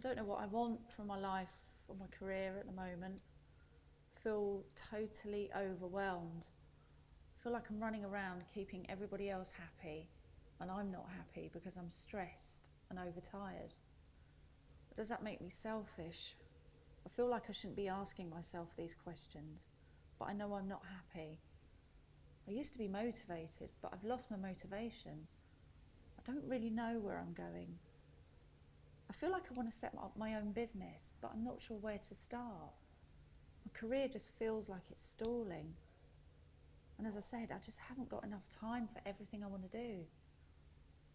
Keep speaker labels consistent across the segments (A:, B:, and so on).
A: don't know what I want from my life or my career at the moment. I feel totally overwhelmed. I feel like I'm running around keeping everybody else happy and I'm not happy because I'm stressed and overtired. But does that make me selfish? I feel like I shouldn't be asking myself these questions, but I know I'm not happy. I used to be motivated, but I've lost my motivation. I don't really know where I'm going. I feel like I want to set up my own business, but I'm not sure where to start. My career just feels like it's stalling. And as I said, I just haven't got enough time for everything I want to do.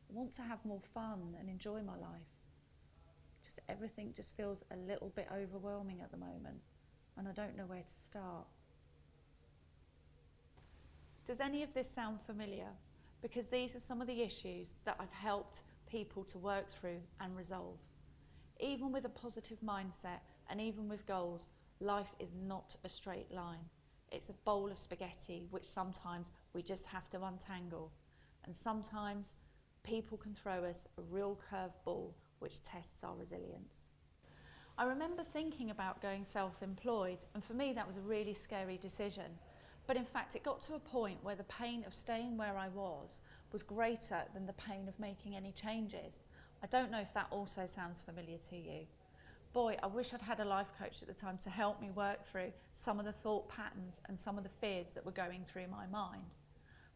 A: I want to have more fun and enjoy my life. Just everything just feels a little bit overwhelming at the moment, and I don't know where to start. Does any of this sound familiar? Because these are some of the issues that I've helped people to work through and resolve. Even with a positive mindset and even with goals, life is not a straight line. It's a bowl of spaghetti which sometimes we just have to untangle, and sometimes people can throw us a real curved ball which tests our resilience. I remember thinking about going self-employed, and for me that was a really scary decision. But in fact it got to a point where the pain of staying where I was greater than the pain of making any changes. I don't know if that also sounds familiar to you. Boy, I wish I'd had a life coach at the time to help me work through some of the thought patterns and some of the fears that were going through my mind.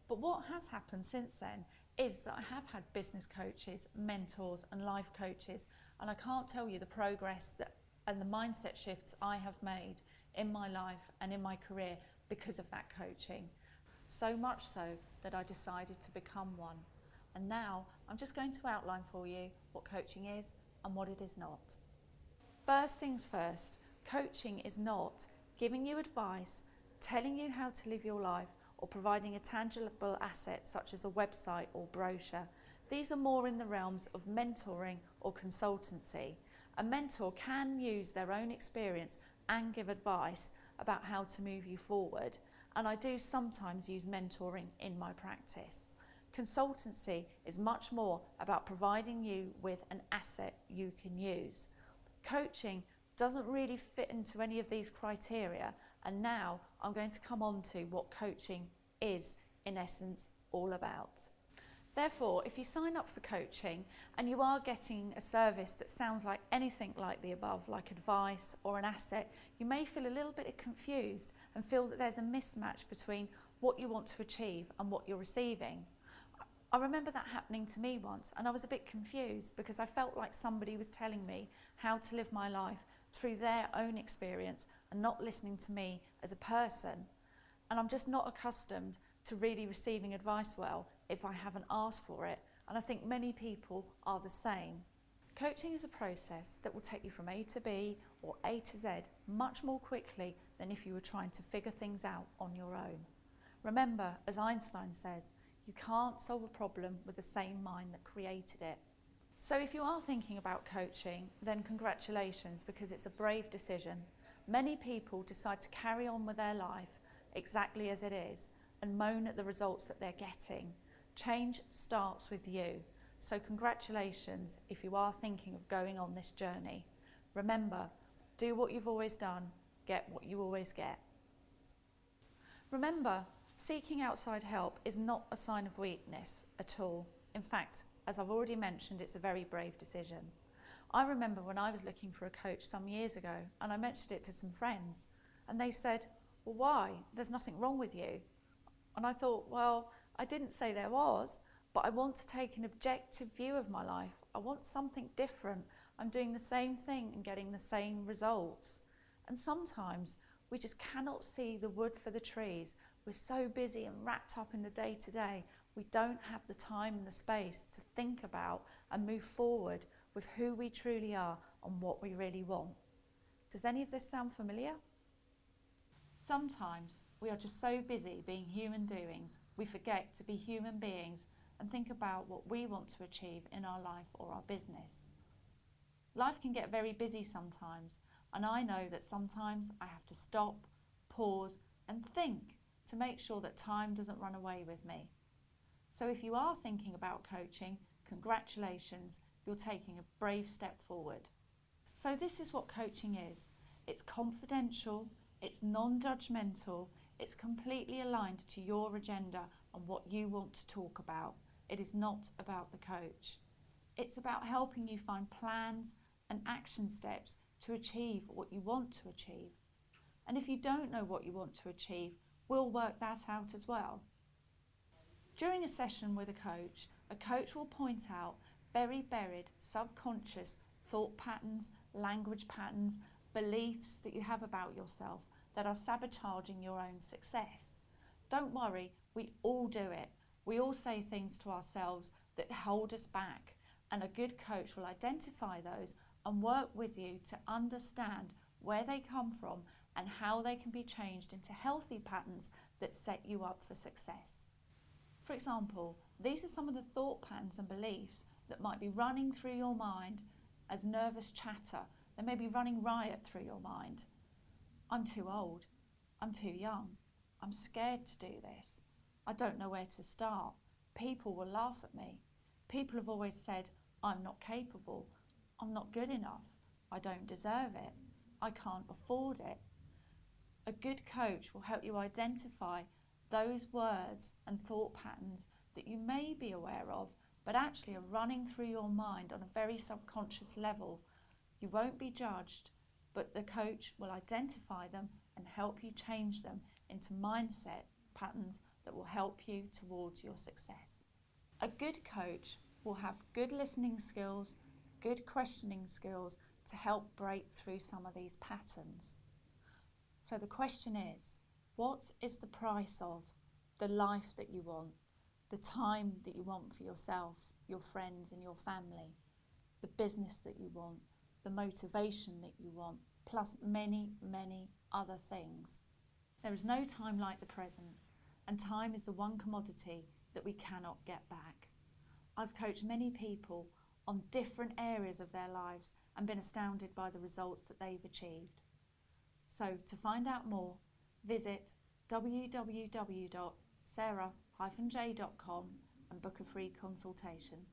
A: But what has happened since then is that I have had business coaches, mentors and life coaches, and I can't tell you the progress and the mindset shifts I have made in my life and in my career because of that coaching. So much so that I decided to become one. And now I'm just going to outline for you what coaching is and what it is not. First things first, coaching is not giving you advice, telling you how to live your life, or providing a tangible asset such as a website or brochure. These are more in the realms of mentoring or consultancy. A mentor can use their own experience and give advice about how to move you forward, and I do sometimes use mentoring in my practice. Consultancy is much more about providing you with an asset you can use. Coaching doesn't really fit into any of these criteria, and now I'm going to come on to what coaching is in essence all about. Therefore, if you sign up for coaching and you are getting a service that sounds like anything like the above, like advice or an asset, you may feel a little bit confused and feel that there's a mismatch between what you want to achieve and what you're receiving. I remember that happening to me once, and I was a bit confused because I felt like somebody was telling me how to live my life through their own experience and not listening to me as a person. And I'm just not accustomed to really receiving advice well if I haven't asked for it, and I think many people are the same. Coaching is a process that will take you from A to B or A to Z much more quickly than if you were trying to figure things out on your own. Remember, as Einstein says, you can't solve a problem with the same mind that created it. So if you are thinking about coaching, then congratulations, because it's a brave decision. Many people decide to carry on with their life exactly as it is and moan at the results that they're getting. Change starts with you. So congratulations if you are thinking of going on this journey. Remember, do what you've always done, get what you always get. Remember, seeking outside help is not a sign of weakness at all. In fact, as I've already mentioned, it's a very brave decision. I remember when I was looking for a coach some years ago, and I mentioned it to some friends, and they said, "Well, why? There's nothing wrong with you." And I thought, well, I didn't say there was, but I want to take an objective view of my life. I want something different. I'm doing the same thing and getting the same results. And sometimes we just cannot see the wood for the trees. We're so busy and wrapped up in the day-to-day, we don't have the time and the space to think about and move forward with who we truly are and what we really want. Does any of this sound familiar? Sometimes we are just so busy being human doings, we forget to be human beings and think about what we want to achieve in our life or our business. Life can get very busy sometimes, and I know that sometimes I have to stop, pause and think to make sure that time doesn't run away with me. So if you are thinking about coaching, congratulations, you're taking a brave step forward. So this is what coaching is. It's confidential, it's non-judgmental, it's completely aligned to your agenda and what you want to talk about. It is not about the coach. It's about helping you find plans and action steps to achieve what you want to achieve. And if you don't know what you want to achieve, we'll work that out as well. During a session with a coach will point out very buried subconscious thought patterns, language patterns, beliefs that you have about yourself that are sabotaging your own success. Don't worry, we all do it. We all say things to ourselves that hold us back, and a good coach will identify those and work with you to understand where they come from and how they can be changed into healthy patterns that set you up for success. For example, these are some of the thought patterns and beliefs that might be running through your mind as nervous chatter. They may be running riot through your mind. I'm too old. I'm too young. I'm scared to do this. I don't know where to start. People will laugh at me. People have always said, I'm not capable. I'm not good enough. I don't deserve it. I can't afford it. A good coach will help you identify those words and thought patterns that you may be aware of, but actually are running through your mind on a very subconscious level. You won't be judged, but the coach will identify them and help you change them into mindset patterns that will help you towards your success. A good coach will have good listening skills, good questioning skills to help break through some of these patterns. So the question is, what is the price of the life that you want, the time that you want for yourself, your friends and your family, the business that you want, the motivation that you want, plus many, many other things? There is no time like the present, and time is the one commodity that we cannot get back. I've coached many people on different areas of their lives and been astounded by the results that they've achieved. So to find out more, visit www.sarah-j.com and book a free consultation.